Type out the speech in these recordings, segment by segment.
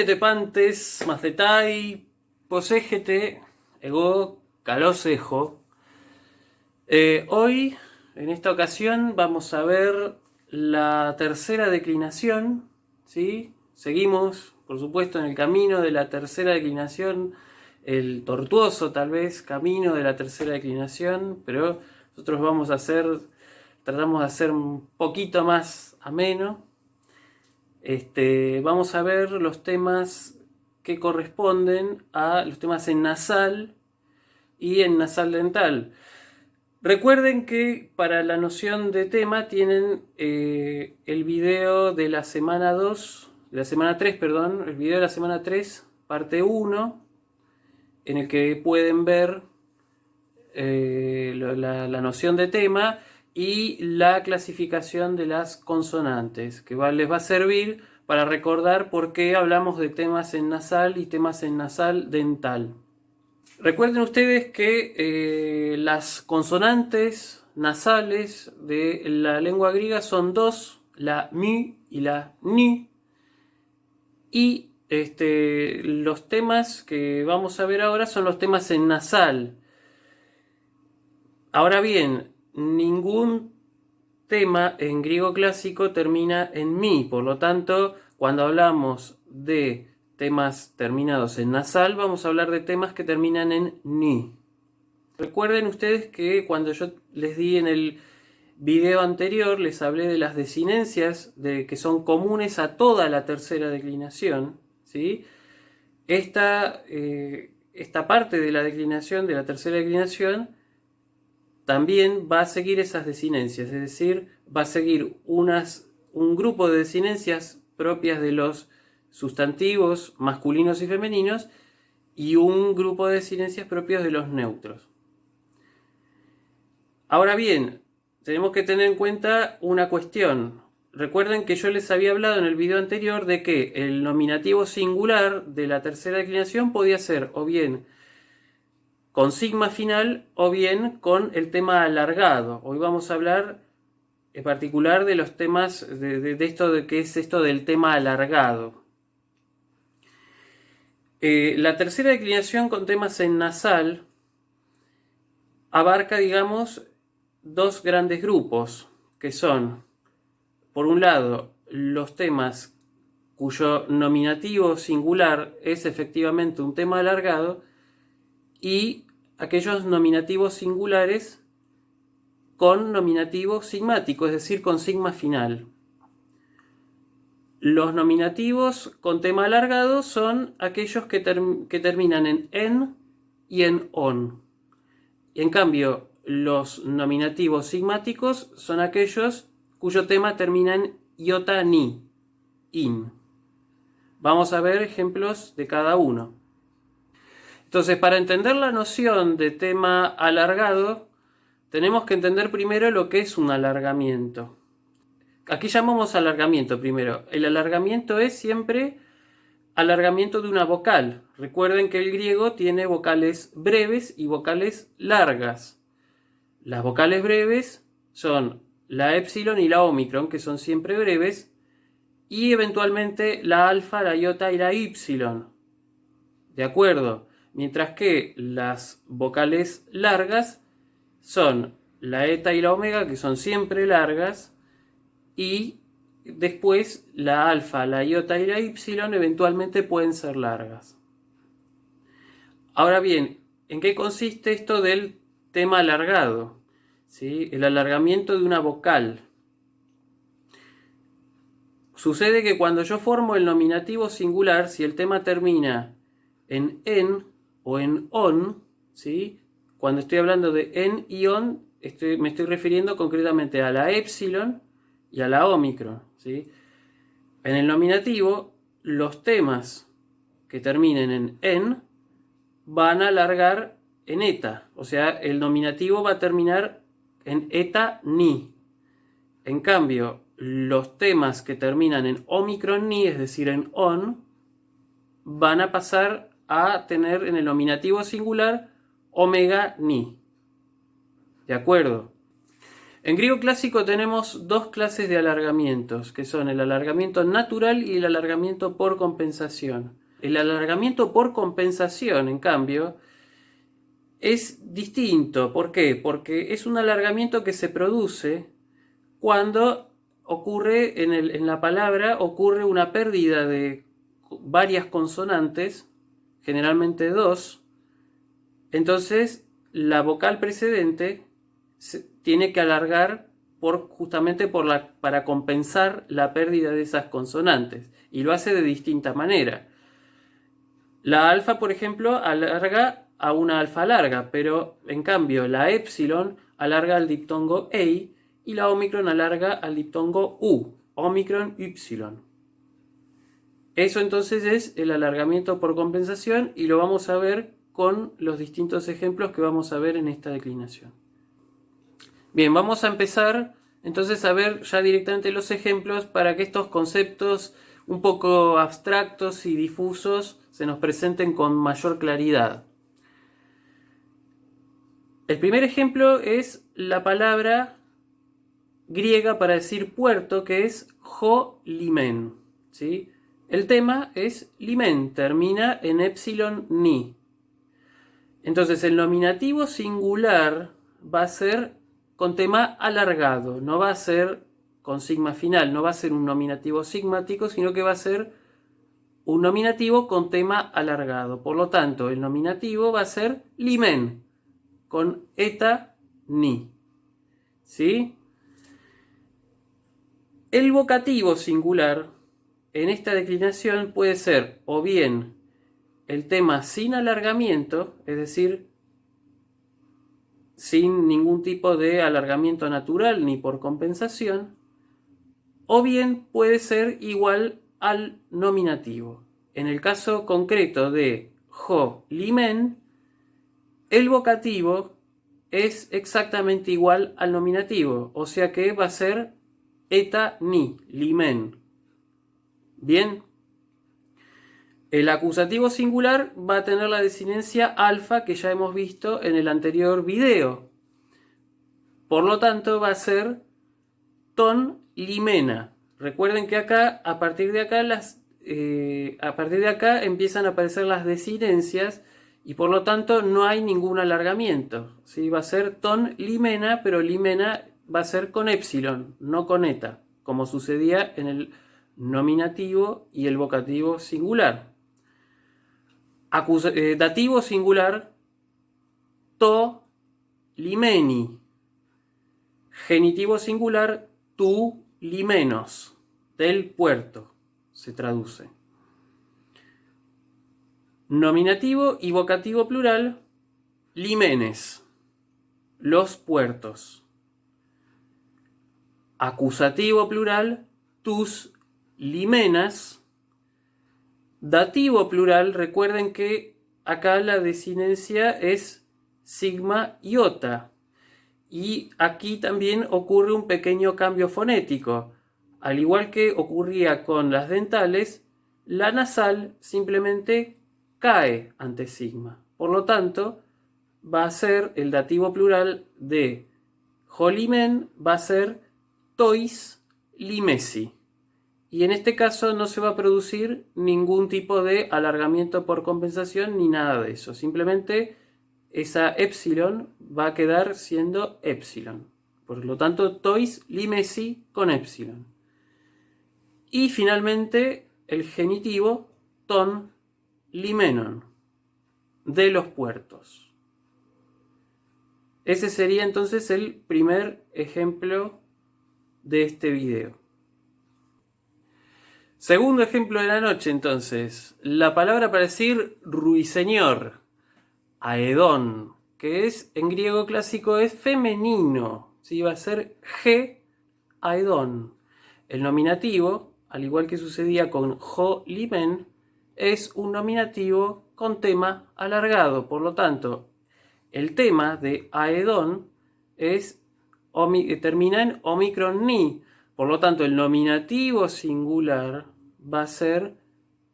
Pantes, macetai, poségete, ego, calosejo. Hoy, en esta ocasión, vamos a ver la tercera declinación, ¿sí? Seguimos, por supuesto, en el camino de la tercera declinación, el tortuoso, tal vez, camino de la tercera declinación, pero nosotros tratamos de hacer un poquito más ameno. Vamos a ver los temas que corresponden a los temas en nasal y en nasal dental. Recuerden que para la noción de tema tienen el video de la semana 2, de la semana 3, perdón, el video de la semana 3, parte 1, en el que pueden ver la noción de tema y la clasificación de las consonantes, que les va a servir para recordar por qué hablamos de temas en nasal y temas en nasal dental. Recuerden ustedes que las consonantes nasales de la lengua griega son dos, la mi y la ni, y los temas que vamos a ver ahora son los temas en nasal. Ahora bien, ningún tema en griego clásico termina en mi, por lo tanto, cuando hablamos de temas terminados en nasal, vamos a hablar de temas que terminan en ni. Recuerden ustedes que cuando yo les di en el video anterior, les hablé de las desinencias que son comunes a toda la tercera declinación, ¿sí? Esta parte de la declinación, de la tercera declinación, también va a seguir esas desinencias, es decir, va a seguir un grupo de desinencias propias de los sustantivos masculinos y femeninos y un grupo de desinencias propios de los neutros. Ahora bien, tenemos que tener en cuenta una cuestión. Recuerden que yo les había hablado en el video anterior de que el nominativo singular de la tercera declinación podía ser o bien con sigma final o bien con el tema alargado. Hoy vamos a hablar en particular de los temas de esto de qué es esto del tema alargado. La tercera declinación con temas en nasal abarca, digamos, dos grandes grupos, que son, por un lado, los temas cuyo nominativo singular es efectivamente un tema alargado y aquellos nominativos singulares con nominativo sigmático, es decir, con sigma final. Los nominativos con tema alargado son aquellos que terminan en y en on. Y en cambio, los nominativos sigmáticos son aquellos cuyo tema termina en iota ni, in. Vamos a ver ejemplos de cada uno. Entonces, para entender la noción de tema alargado, tenemos que entender primero lo que es un alargamiento. Aquí llamamos alargamiento primero. El alargamiento es siempre alargamiento de una vocal. Recuerden que el griego tiene vocales breves y vocales largas. Las vocales breves son la épsilon y la ómicron, que son siempre breves, y eventualmente la alfa, la iota y la ípsilon. ¿De acuerdo? Mientras que las vocales largas son la eta y la omega, que son siempre largas, y después la alfa, la iota y la ípsilon eventualmente pueden ser largas. Ahora bien, ¿en qué consiste esto del tema alargado? ¿Sí? El alargamiento de una vocal. Sucede que cuando yo formo el nominativo singular, si el tema termina en o en on, ¿sí? Cuando estoy hablando de en y on, me estoy refiriendo concretamente a la épsilon y a la ómicron, ¿sí? En el nominativo, los temas que terminen en van a alargar en eta, o sea, el nominativo va a terminar en eta ni. En cambio, los temas que terminan en omicron ni, es decir, en on, van a pasar a tener en el nominativo singular omega ni. ¿De acuerdo? En griego clásico tenemos dos clases de alargamientos, que son el alargamiento natural y el alargamiento por compensación. El alargamiento por compensación, en cambio, es distinto. ¿Por qué? Porque es un alargamiento que se produce cuando ocurre en la palabra ocurre una pérdida de varias consonantes, generalmente dos. Entonces la vocal precedente tiene que alargar justamente para compensar la pérdida de esas consonantes, y lo hace de distinta manera. La alfa, por ejemplo, alarga a una alfa larga, pero en cambio la epsilon alarga al diptongo ei y la omicron alarga al diptongo u, omicron ypsilon. Eso entonces es el alargamiento por compensación, y lo vamos a ver con los distintos ejemplos que vamos a ver en esta declinación. Bien, vamos a empezar entonces a ver ya directamente los ejemplos para que estos conceptos un poco abstractos y difusos se nos presenten con mayor claridad. El primer ejemplo es la palabra griega para decir puerto, que es jo limen, ¿sí? El tema es limen, termina en epsilon ni. Entonces el nominativo singular va a ser con tema alargado, no va a ser con sigma final, no va a ser un nominativo sigmático, sino que va a ser un nominativo con tema alargado. Por lo tanto, el nominativo va a ser limen, con eta ni. ¿Sí? El vocativo singular en esta declinación puede ser o bien el tema sin alargamiento, es decir, sin ningún tipo de alargamiento natural ni por compensación, o bien puede ser igual al nominativo. En el caso concreto de jo limen, el vocativo es exactamente igual al nominativo, o sea que va a ser eta ni, limen. Bien. El acusativo singular va a tener la desinencia alfa que ya hemos visto en el anterior video. Por lo tanto, va a ser ton limena. Recuerden que acá, a partir de acá empiezan a aparecer las desinencias y por lo tanto no hay ningún alargamiento. ¿Sí? Va a ser ton limena, pero limena va a ser con epsilon, no con eta, como sucedía en el nominativo y el vocativo singular. Dativo singular, to limeni. Genitivo singular, tu limenos. Del puerto se traduce. Nominativo y vocativo plural, limenes. Los puertos. Acusativo plural, tus limenas. Dativo plural, recuerden que acá la desinencia es sigma iota. Y aquí también ocurre un pequeño cambio fonético. Al igual que ocurría con las dentales, la nasal simplemente cae ante sigma. Por lo tanto, va a ser el dativo plural de jolimen, va a ser tois limesi. Y en este caso no se va a producir ningún tipo de alargamiento por compensación ni nada de eso. Simplemente esa epsilon va a quedar siendo epsilon. Por lo tanto, tois limesi con epsilon. Y finalmente el genitivo ton limenon, de los puertos. Ese sería entonces el primer ejemplo de este video. Segundo ejemplo de la noche, entonces. La palabra para decir ruiseñor, aedón, que es en griego clásico es femenino. ¿Sí? Va a ser ge aedón. El nominativo, al igual que sucedía con jo limen, es un nominativo con tema alargado. Por lo tanto, el tema de aedón termina en omicron ni. Por lo tanto, el nominativo singular va a ser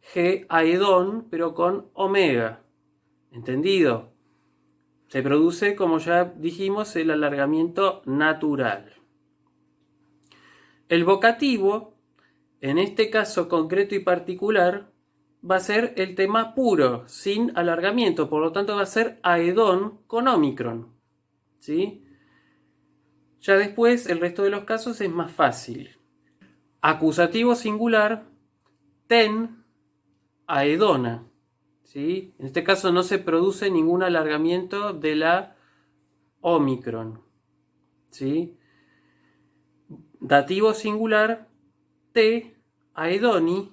ge aedón, pero con omega. ¿Entendido? Se produce, como ya dijimos, el alargamiento natural. El vocativo, en este caso concreto y particular, va a ser el tema puro, sin alargamiento, por lo tanto va a ser aedón con ómicron, ¿sí? Ya después, el resto de los casos es más fácil. Acusativo singular, ten, aedona, ¿sí? En este caso no se produce ningún alargamiento de la ómicron, ¿sí? Dativo singular, te, aedoni.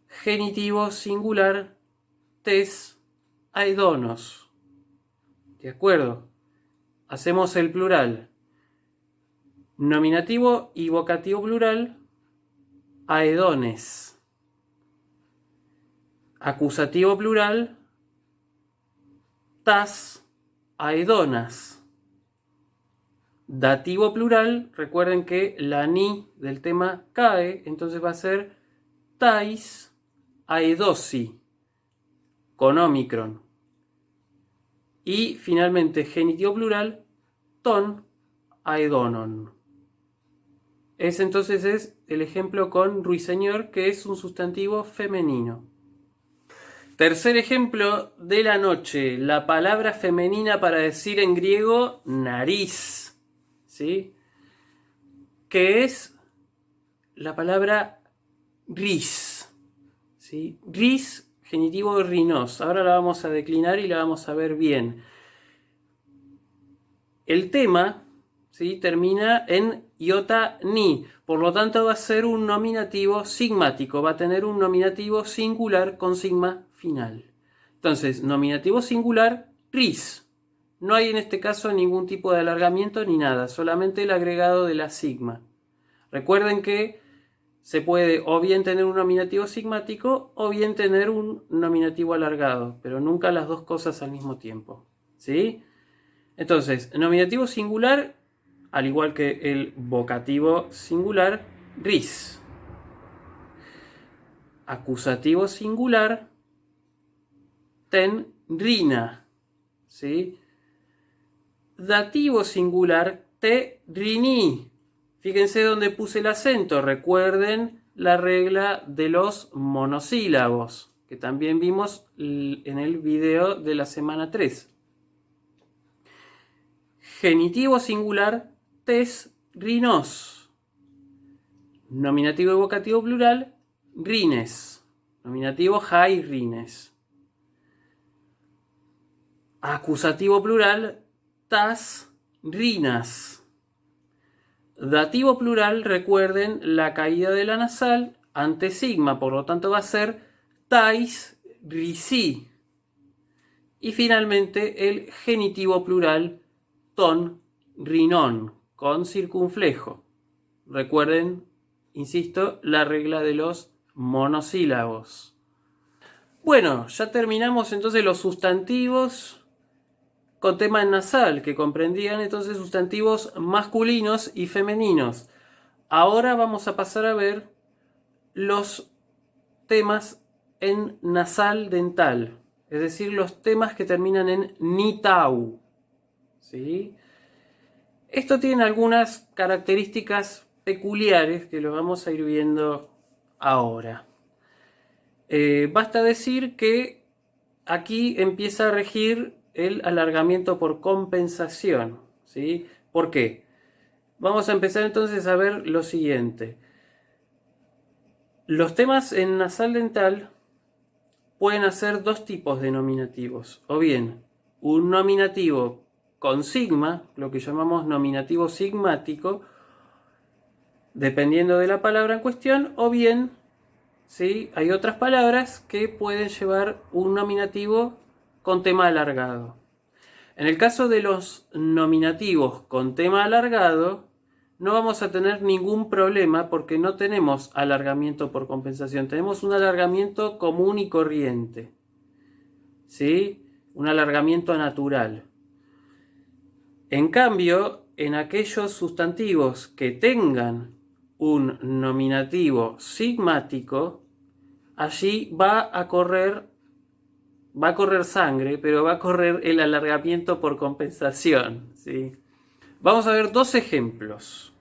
Genitivo singular, tes, aedonos. ¿De acuerdo? Hacemos el plural. Nominativo y vocativo plural, aedones. Acusativo plural, tas, aedonas. Dativo plural, recuerden que la ni del tema cae, entonces va a ser tais, aedosi, con ómicron. Y finalmente, genitivo plural, ton, aedonon. Ese entonces es el ejemplo con ruiseñor, que es un sustantivo femenino. Tercer ejemplo de la noche, la palabra femenina para decir en griego nariz, ¿sí? Que es la palabra ris, ¿sí? Ris, genitivo rinos. Ahora la vamos a declinar y la vamos a ver bien. El tema, ¿sí?, termina en iota ni, por lo tanto va a ser un nominativo sigmático, va a tener un nominativo singular con sigma final. Entonces, nominativo singular, ris. No hay en este caso ningún tipo de alargamiento ni nada, solamente el agregado de la sigma. Recuerden que se puede o bien tener un nominativo sigmático o bien tener un nominativo alargado, pero nunca las dos cosas al mismo tiempo, ¿sí? Entonces, nominativo singular, al igual que el vocativo singular, ris. Acusativo singular, ten, rina, ¿sí? Dativo singular, te, rini. Fíjense dónde puse el acento. Recuerden la regla de los monosílabos, que también vimos en el video de la semana 3. Genitivo singular, tes, rinos. Nominativo y vocativo plural, rines. Nominativo, jai, rines. Acusativo plural, tas, rinas. Dativo plural, recuerden la caída de la nasal ante sigma, por lo tanto va a ser tais, risi. Y finalmente el genitivo plural, ton, rinon, con circunflejo. Recuerden, insisto, la regla de los monosílabos. Bueno, ya terminamos entonces los sustantivos con tema nasal, que comprendían entonces sustantivos masculinos y femeninos. Ahora vamos a pasar a ver los temas en nasal dental, es decir, los temas que terminan en nitau, ¿sí? Esto tiene algunas características peculiares que lo vamos a ir viendo ahora. Basta decir que aquí empieza a regir el alargamiento por compensación, ¿sí? ¿Por qué? Vamos a empezar entonces a ver lo siguiente. Los temas en nasal dental pueden hacer dos tipos de nominativos, o bien un nominativo con sigma, lo que llamamos nominativo sigmático, dependiendo de la palabra en cuestión, o bien, ¿sí?, hay otras palabras que pueden llevar un nominativo con tema alargado. En el caso de los nominativos con tema alargado, no vamos a tener ningún problema porque no tenemos alargamiento por compensación, tenemos un alargamiento común y corriente, ¿sí?, un alargamiento natural. En cambio, en aquellos sustantivos que tengan un nominativo sigmático, allí va a correr sangre, pero va a correr el alargamiento por compensación, ¿sí? Vamos a ver dos ejemplos.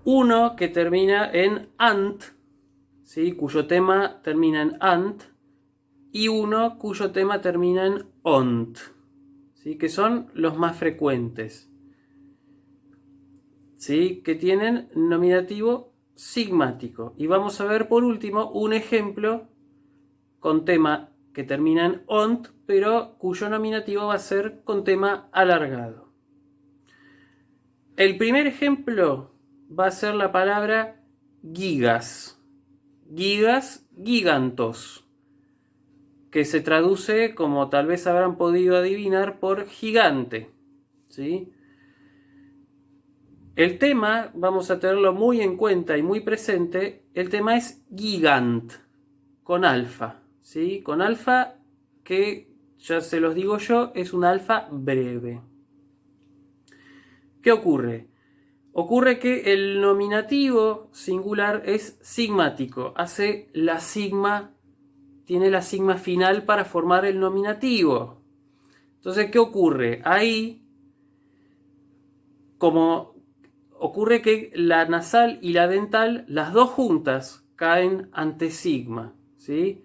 uno que termina en ant, ¿sí? Cuyo tema termina en ant, y uno cuyo tema termina en ont, ¿sí? Que son los más frecuentes, ¿sí? Que tienen nominativo sigmático. Y vamos a ver por último un ejemplo con tema que termina en ont, pero cuyo nominativo va a ser con tema alargado. El primer ejemplo va a ser la palabra gigas. Gigas, gigantos, que se traduce, como tal vez habrán podido adivinar, por gigante, ¿sí? El tema, vamos a tenerlo muy en cuenta y muy presente, el tema es gigant, con alfa, ¿sí? Con alfa que, ya se los digo yo, es un alfa breve. ¿Qué ocurre? Ocurre que el nominativo singular es sigmático, hace la sigma, tiene la sigma final para formar el nominativo. Entonces, ¿qué ocurre? Ahí, como ocurre que la nasal y la dental, las dos juntas, caen ante sigma, ¿sí?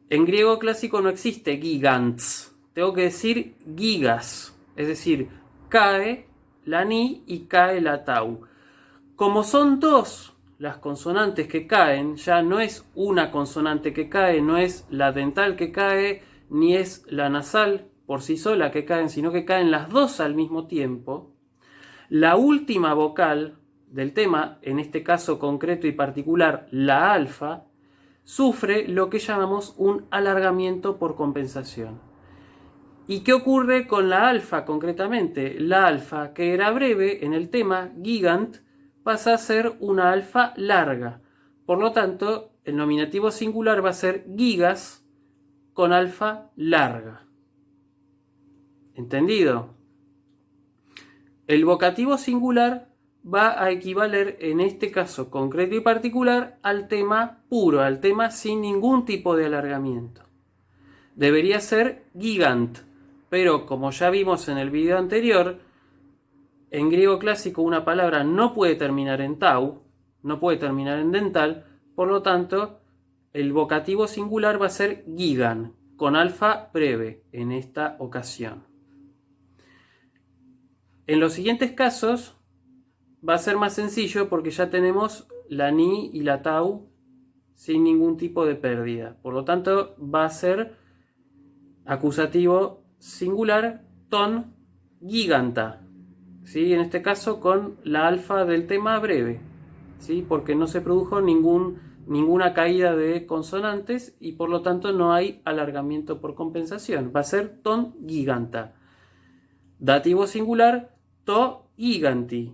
En griego clásico no existe gigants, tengo que decir gigas, es decir, cae la ni y cae la tau. Como son dos las consonantes que caen, ya no es una consonante que cae, no es la dental que cae, ni es la nasal por sí sola que caen, sino que caen las dos al mismo tiempo. La última vocal del tema, en este caso concreto y particular, la alfa, sufre lo que llamamos un alargamiento por compensación. ¿Y qué ocurre con la alfa concretamente? La alfa, que era breve en el tema gigant, pasa a ser una alfa larga. Por lo tanto, el nominativo singular va a ser gigas con alfa larga. ¿Entendido? El vocativo singular va a equivaler en este caso concreto y particular al tema puro, al tema sin ningún tipo de alargamiento. Debería ser gigant, pero como ya vimos en el video anterior, en griego clásico una palabra no puede terminar en tau, no puede terminar en dental, por lo tanto el vocativo singular va a ser gigan, con alfa breve en esta ocasión. En los siguientes casos va a ser más sencillo porque ya tenemos la ni y la tau sin ningún tipo de pérdida. Por lo tanto va a ser acusativo singular ton giganta, ¿sí? En este caso con la alfa del tema breve, ¿sí? Porque no se produjo ninguna caída de consonantes y por lo tanto no hay alargamiento por compensación. Va a ser ton giganta. Dativo singular to giganti.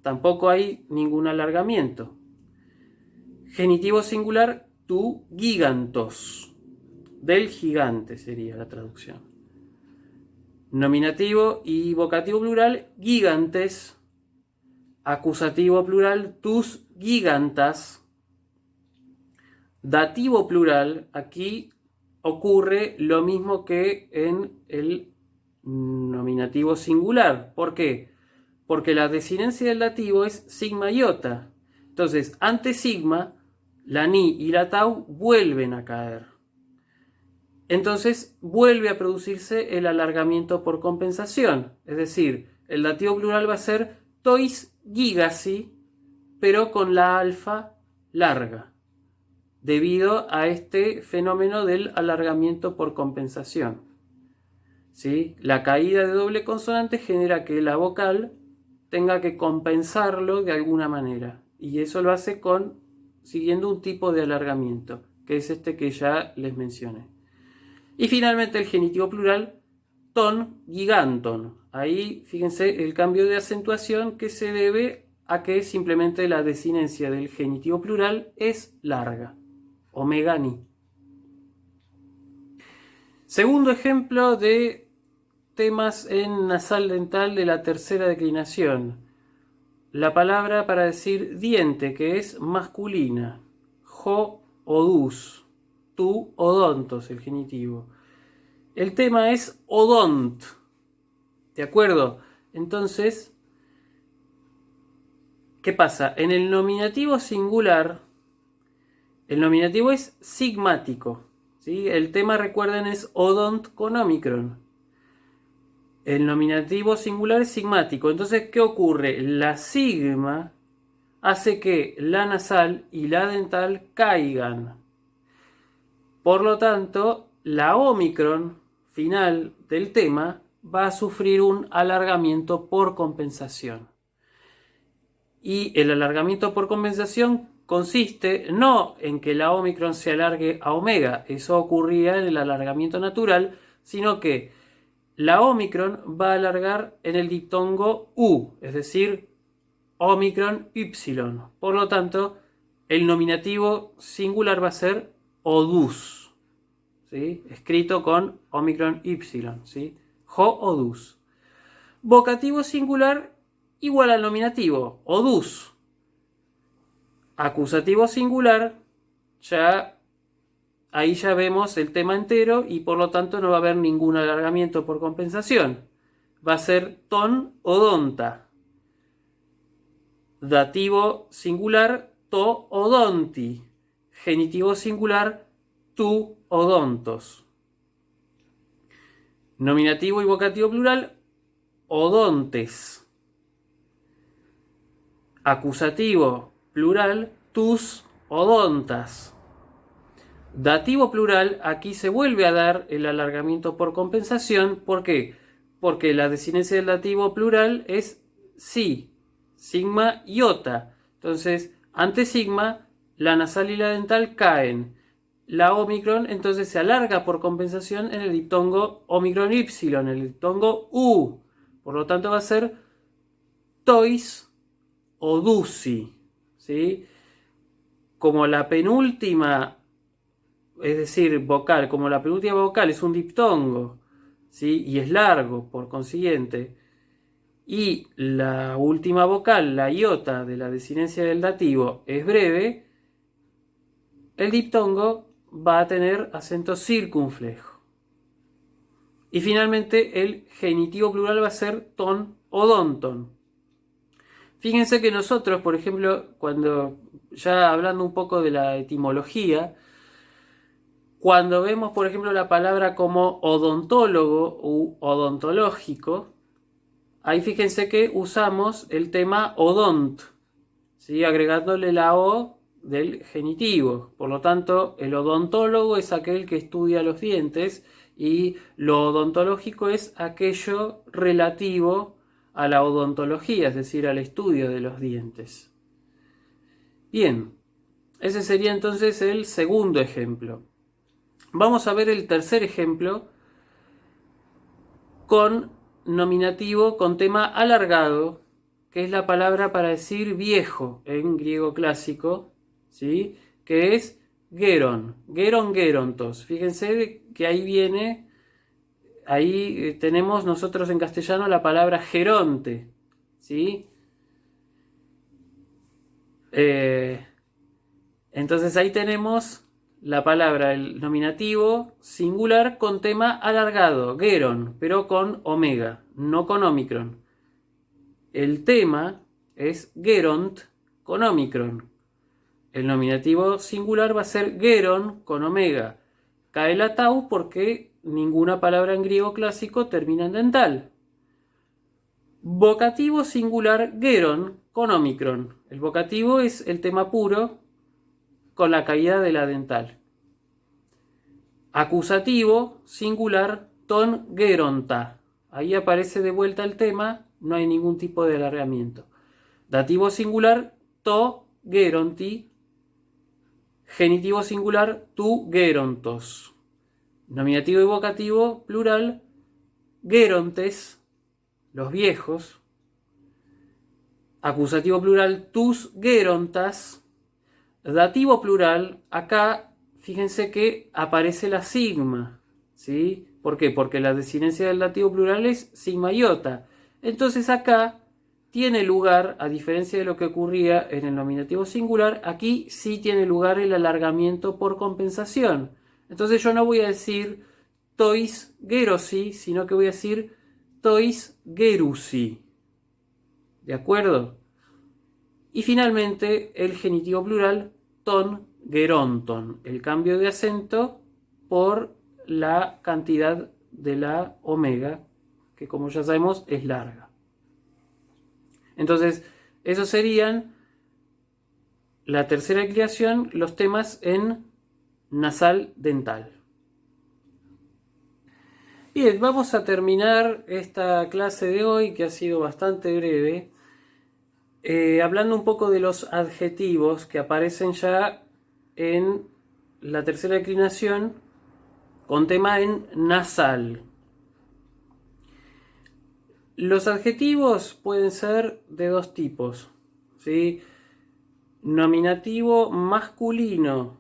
Tampoco hay ningún alargamiento. Genitivo singular tu gigantos. Del gigante sería la traducción. Nominativo y vocativo plural, gigantes. Acusativo plural, tus gigantas. Dativo plural, aquí ocurre lo mismo que en el nominativo singular. ¿Por qué? Porque la desinencia del dativo es sigma iota. Entonces, ante sigma, la ni y la tau vuelven a caer. Entonces vuelve a producirse el alargamiento por compensación. Es decir, el dativo plural va a ser tois gigasi, pero con la alfa larga, debido a este fenómeno del alargamiento por compensación. ¿Sí? La caída de doble consonante genera que la vocal tenga que compensarlo de alguna manera. Y eso lo hace siguiendo un tipo de alargamiento, que es este que ya les mencioné. Y finalmente el genitivo plural, ton giganton. Ahí fíjense el cambio de acentuación que se debe a que simplemente la desinencia del genitivo plural es larga. Omega ni. Segundo ejemplo de temas en nasal dental de la tercera declinación. La palabra para decir diente, que es masculina. Jo odus. Tu odontos, el genitivo. El tema es odont. ¿De acuerdo? Entonces, ¿qué pasa? En el nominativo singular, el nominativo es sigmático, ¿sí? El tema, recuerden, es odont con omicron. El nominativo singular es sigmático. Entonces, ¿qué ocurre? La sigma hace que la nasal y la dental caigan. Por lo tanto, la omicron final del tema va a sufrir un alargamiento por compensación. Y el alargamiento por compensación consiste no en que la omicron se alargue a omega, eso ocurría en el alargamiento natural, sino que la omicron va a alargar en el diptongo U, es decir, omicron y. Por lo tanto, el nominativo singular va a ser odus, ¿sí? Escrito con omicron y, ¿sí? Jo odus. Vocativo singular igual al nominativo, odus. Acusativo singular, ahí ya vemos el tema entero y por lo tanto no va a haber ningún alargamiento por compensación. Va a ser ton odonta. Dativo singular, to odonti. Genitivo singular, tu odontos. Nominativo y vocativo plural, odontes. Acusativo plural, tus odontas. Dativo plural, aquí se vuelve a dar el alargamiento por compensación. ¿Por qué? Porque la desinencia del dativo plural es si, sigma, iota. Entonces, ante sigma, la nasal y la dental caen. La omicron entonces se alarga por compensación en el diptongo omicron y, en el diptongo u. Por lo tanto va a ser tois o duci, ¿sí? Como la penúltima, es decir, vocal, como la penúltima vocal es un diptongo, ¿sí? Y es largo, por consiguiente, y la última vocal, la iota de la desinencia del dativo, es breve, el diptongo va a tener acento circunflejo. Y finalmente el genitivo plural va a ser ton odonton. Fíjense que nosotros, por ejemplo, cuando ya hablando un poco de la etimología, cuando vemos, por ejemplo, la palabra como odontólogo u odontológico, ahí fíjense que usamos el tema odont, ¿sí? Agregándole la O del genitivo. Por lo tanto, el odontólogo es aquel que estudia los dientes y lo odontológico es aquello relativo a la odontología, es decir, al estudio de los dientes. Bien, ese sería entonces el segundo ejemplo. Vamos a ver el tercer ejemplo con nominativo con tema alargado, que es la palabra para decir viejo en griego clásico, ¿sí? Que es geron, gerontos. Fíjense que ahí viene, ahí tenemos nosotros en castellano la palabra geronte, ¿sí? Entonces ahí tenemos la palabra, el nominativo singular con tema alargado, geron, pero con omega, no con omicron. El tema es geront con omicron. El nominativo singular va a ser geron con omega. Cae la tau porque ninguna palabra en griego clásico termina en dental. Vocativo singular geron con omicron. El vocativo es el tema puro con la caída de la dental. Acusativo singular ton geronta. Ahí aparece de vuelta el tema, no hay ningún tipo de alargamiento. Dativo singular to geronti. Genitivo singular tu gerontos. Nominativo y vocativo plural gerontes, los viejos. Acusativo plural tus gerontas. Dativo plural, acá fíjense que aparece la sigma, ¿sí? ¿Por qué? Porque la desinencia del dativo plural es sigma iota. Entonces acá tiene lugar, a diferencia de lo que ocurría en el nominativo singular, aquí sí tiene lugar el alargamiento por compensación. Entonces yo no voy a decir tois gerosi, sino que voy a decir tois gerusi. ¿De acuerdo? Y finalmente el genitivo plural ton, geronton, el cambio de acento por la cantidad de la omega, que como ya sabemos es larga. Entonces, esos serían la tercera declinación, los temas en nasal dental. Bien, vamos a terminar esta clase de hoy, que ha sido bastante breve, hablando un poco de los adjetivos que aparecen ya en la tercera declinación con tema en nasal. Los adjetivos pueden ser de dos tipos, ¿sí? Nominativo masculino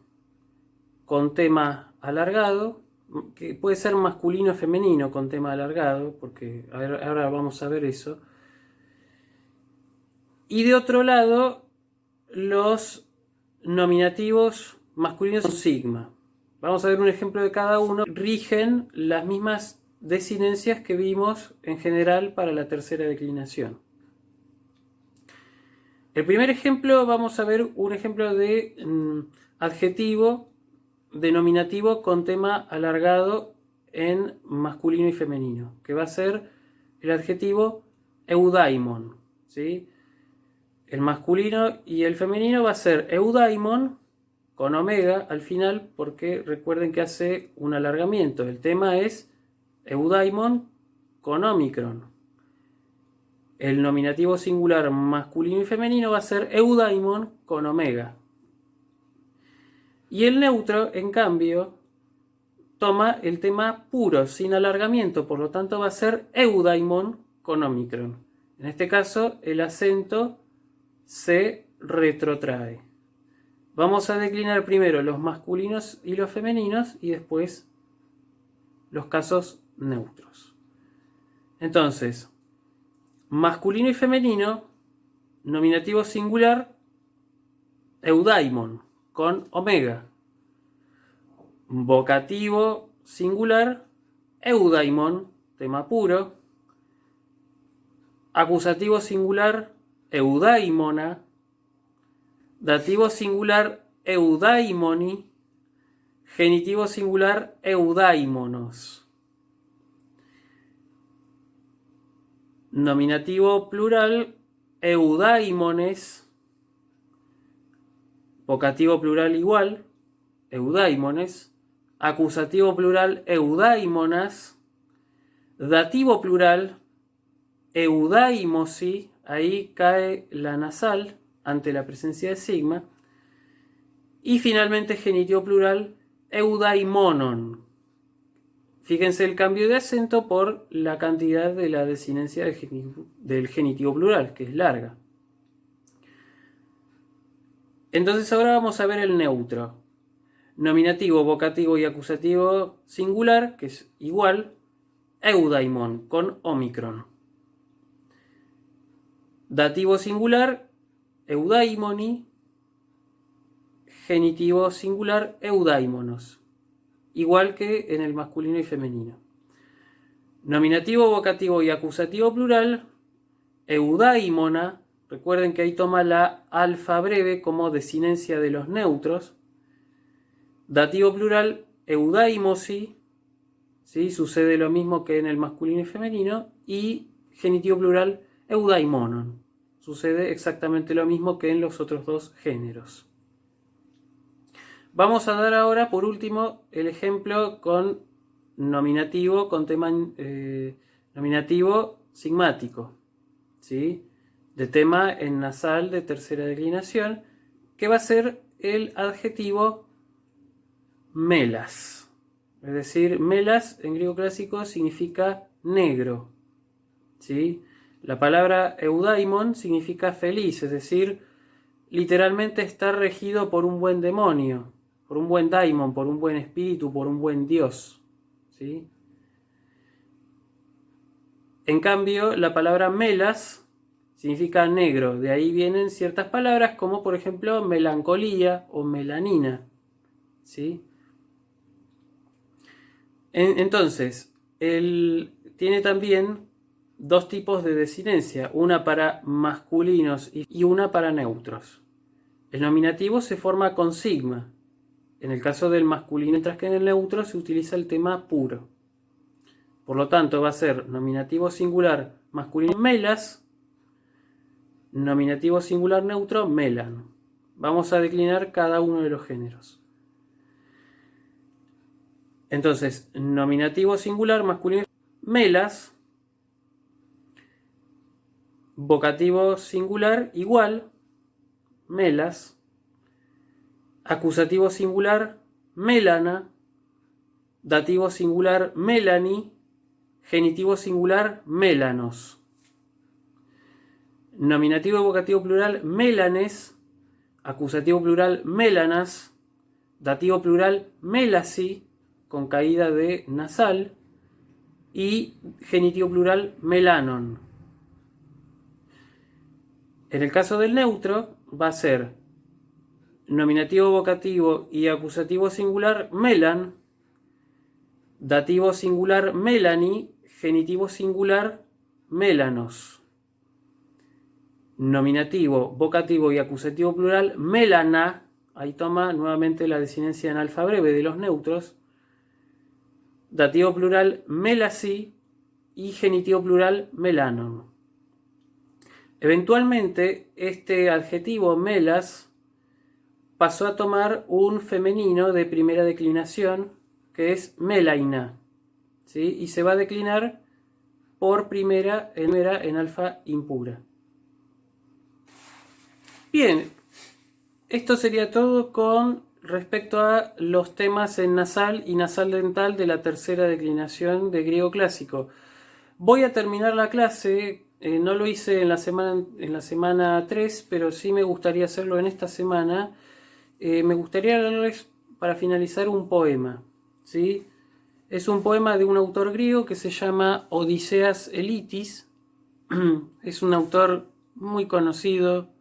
con tema alargado, que puede ser masculino o femenino con tema alargado, porque ahora vamos a ver eso. Y de otro lado, los nominativos masculinos son sigma. Vamos a ver un ejemplo de cada uno. Rigen las mismas desinencias que vimos en general para la tercera declinación. El primer ejemplo, vamos a ver un ejemplo de adjetivo denominativo con tema alargado en masculino y femenino, que va a ser el adjetivo eudaimon, ¿sí? El masculino y el femenino va a ser eudaimon con omega al final, porque recuerden que hace un alargamiento. El tema es eudaimon con omicron. El nominativo singular masculino y femenino va a ser eudaimon con omega. Y el neutro, en cambio, toma el tema puro, sin alargamiento, por lo tanto va a ser eudaimon con omicron. En este caso, el acento se retrotrae. Vamos a declinar primero los masculinos y los femeninos y después los casos neutros. Entonces, masculino y femenino, nominativo singular, eudaimon con omega. Vocativo singular, eudaimon, tema puro. Acusativo singular, eudaimona. Dativo singular, eudaimoni. Genitivo singular, eudaimonos. Nominativo plural, eudaimones. Vocativo plural igual, eudaimones. Acusativo plural, eudaimonas. Dativo plural, eudaimosi. Ahí cae la nasal ante la presencia de sigma. Y finalmente genitivo plural, eudaimonon. Fíjense el cambio de acento por la cantidad de la desinencia del genitivo plural, que es larga. Entonces ahora vamos a ver el neutro. Nominativo, vocativo y acusativo singular, que es igual, eudaimon con omicron. Dativo singular, eudaimoni. Genitivo singular, eudaimonos. Igual que en el masculino y femenino. Nominativo, vocativo y acusativo plural, eudaimona. Recuerden que ahí toma la alfa breve como desinencia de los neutros. Dativo plural, eudaimosi. ¿Sí? Sucede lo mismo que en el masculino y femenino. Y genitivo plural, eudaimonon. Sucede exactamente lo mismo que en los otros dos géneros. Vamos a dar ahora, por último, el ejemplo con nominativo, con tema nominativo sigmático, ¿sí? De tema en nasal de tercera declinación, que va a ser el adjetivo melas. Es decir, melas en griego clásico significa negro, ¿sí? La palabra eudaimon significa feliz, es decir, literalmente está regido por un buen demonio, por un buen daimon, por un buen espíritu, por un buen dios, ¿sí? En cambio, la palabra melas significa negro. De ahí vienen ciertas palabras como, por ejemplo, melancolía o melanina, ¿sí? Entonces, él tiene también dos tipos de desinencia, una para masculinos y una para neutros. El nominativo se forma con sigma, en el caso del masculino, mientras que en el neutro se utiliza el tema puro. Por lo tanto, va a ser nominativo singular masculino melas, nominativo singular neutro melan. Vamos a declinar cada uno de los géneros. Entonces, nominativo singular masculino melas, vocativo singular igual melas, acusativo singular melana, dativo singular melani, genitivo singular mélanos. Nominativo y vocativo plural melanes, acusativo plural mélanas, dativo plural melasi, con caída de nasal, y genitivo plural melanon. En el caso del neutro va a ser nominativo, vocativo y acusativo singular melan, dativo singular melani, genitivo singular mélanos. Nominativo, vocativo y acusativo plural melana, ahí toma nuevamente la desinencia en alfa breve de los neutros. Dativo plural melasi y genitivo plural melanon. Eventualmente este adjetivo melas pasó a tomar un femenino de primera declinación, que es melaina, ¿sí? Y se va a declinar por primera en alfa impura. Bien, esto sería todo con respecto a los temas en nasal y nasal dental de la tercera declinación de griego clásico. Voy a terminar la clase, no lo hice en la semana 3, pero sí me gustaría hacerlo en esta semana. Me gustaría leerles para finalizar un poema, ¿sí? Es un poema de un autor griego que se llama Odiseas Elitis. Es un autor muy conocido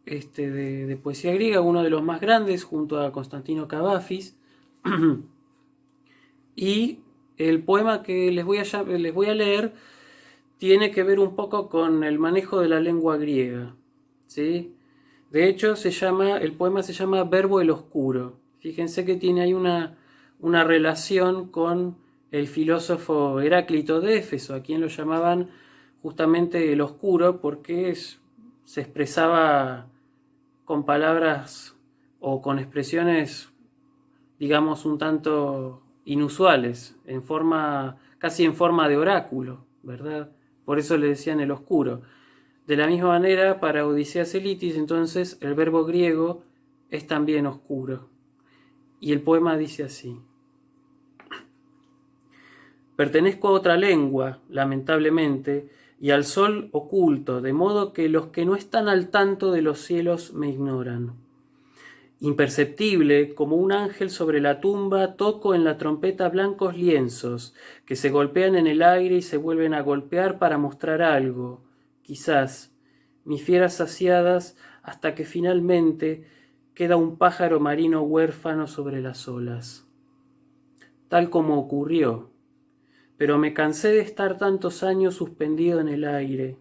de poesía griega, uno de los más grandes junto a Constantino Cavafis. Y el poema que les voy a leer tiene que ver un poco con el manejo de la lengua griega, ¿sí? De hecho, el poema se llama Verbo el Oscuro. Fíjense que tiene ahí una relación con el filósofo Heráclito de Éfeso, a quien lo llamaban justamente el Oscuro, porque se expresaba con palabras o con expresiones, digamos, un tanto inusuales, casi en forma de oráculo, ¿verdad? Por eso le decían el Oscuro. De la misma manera, para Odiseas Elitis, entonces, el verbo griego es también oscuro. Y el poema dice así: pertenezco a otra lengua, lamentablemente, y al sol oculto, de modo que los que no están al tanto de los cielos me ignoran. Imperceptible, como un ángel sobre la tumba, toco en la trompeta blancos lienzos, que se golpean en el aire y se vuelven a golpear para mostrar algo, quizás, mis fieras saciadas, hasta que finalmente queda un pájaro marino huérfano sobre las olas. Tal como ocurrió, pero me cansé de estar tantos años suspendido en el aire,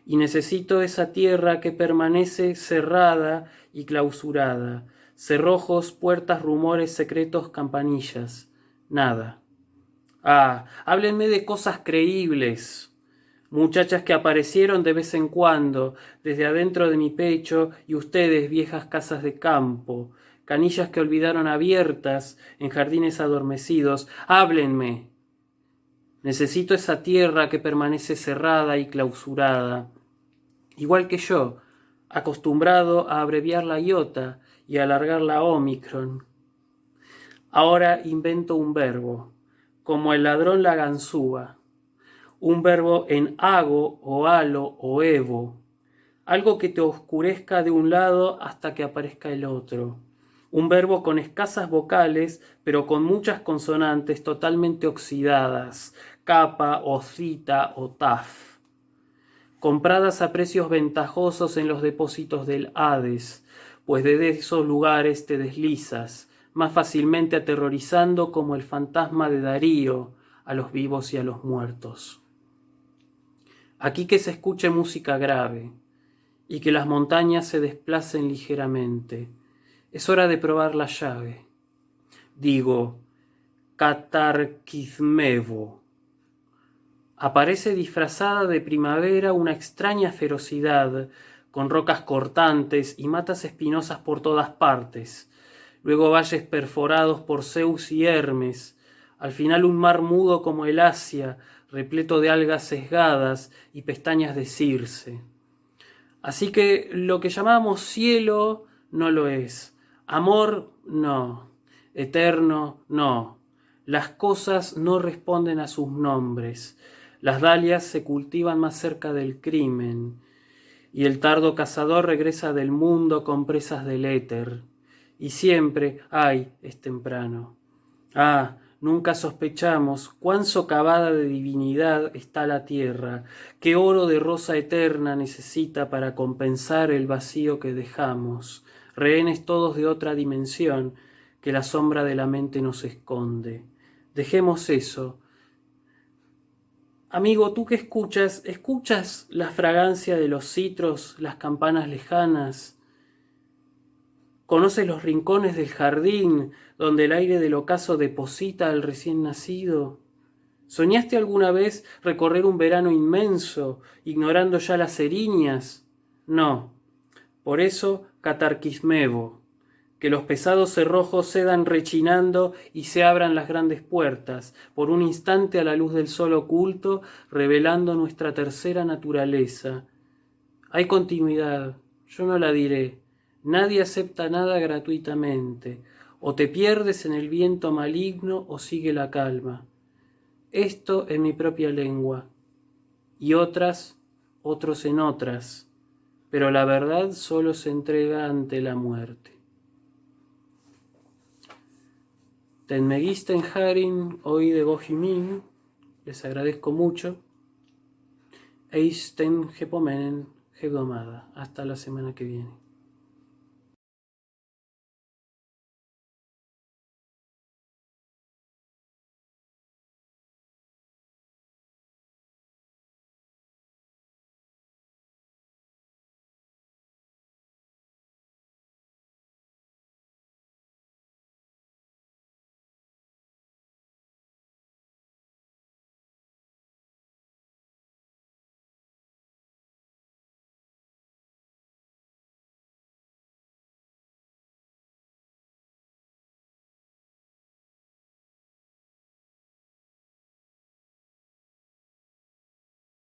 y necesito esa tierra que permanece cerrada y clausurada, cerrojos, puertas, rumores, secretos, campanillas, nada. Ah, háblenme de cosas creíbles, muchachas que aparecieron de vez en cuando, desde adentro de mi pecho, y ustedes, viejas casas de campo, canillas que olvidaron abiertas en jardines adormecidos, háblenme. Necesito esa tierra que permanece cerrada y clausurada, igual que yo, acostumbrado a abreviar la iota y a alargar la ómicron. Ahora invento un verbo, como el ladrón la ganzúa, un verbo en hago o halo o evo, algo que te oscurezca de un lado hasta que aparezca el otro. Un verbo con escasas vocales, pero con muchas consonantes totalmente oxidadas, capa o cita o taf, compradas a precios ventajosos en los depósitos del Hades, pues desde esos lugares te deslizas, más fácilmente aterrorizando como el fantasma de Darío a los vivos y a los muertos. Aquí que se escuche música grave y que las montañas se desplacen ligeramente. Es hora de probar la llave. Digo, Catarquizmevo. Aparece disfrazada de primavera una extraña ferocidad, con rocas cortantes y matas espinosas por todas partes, luego valles perforados por Zeus y Hermes, al final un mar mudo como el Asia, repleto de algas sesgadas y pestañas de Circe. Así que lo que llamamos cielo no lo es, amor no, eterno no. Las cosas no responden a sus nombres. Las dalias se cultivan más cerca del crimen, y el tardo cazador regresa del mundo con presas del éter. Y siempre, ay, es temprano. Ah, nunca sospechamos cuán socavada de divinidad está la tierra, qué oro de rosa eterna necesita para compensar el vacío que dejamos, rehenes todos de otra dimensión que la sombra de la mente nos esconde. Dejemos eso. Amigo, ¿tú qué escuchas? ¿Escuchas la fragancia de los citros, las campanas lejanas? ¿Conoces los rincones del jardín donde el aire del ocaso deposita al recién nacido? ¿Soñaste alguna vez recorrer un verano inmenso, ignorando ya las eriñas? No. Por eso Catarquismevo, que los pesados cerrojos cedan rechinando y se abran las grandes puertas, por un instante a la luz del sol oculto, revelando nuestra tercera naturaleza. Hay continuidad, yo no la diré. Nadie acepta nada gratuitamente. O te pierdes en el viento maligno o sigue la calma. Esto en mi propia lengua. Y otros en otras. Pero la verdad solo se entrega ante la muerte. Tenmegisten Harin, hoy de Bohemín, les agradezco mucho. Eisten Gepomenen Gedomada. Hasta la semana que viene.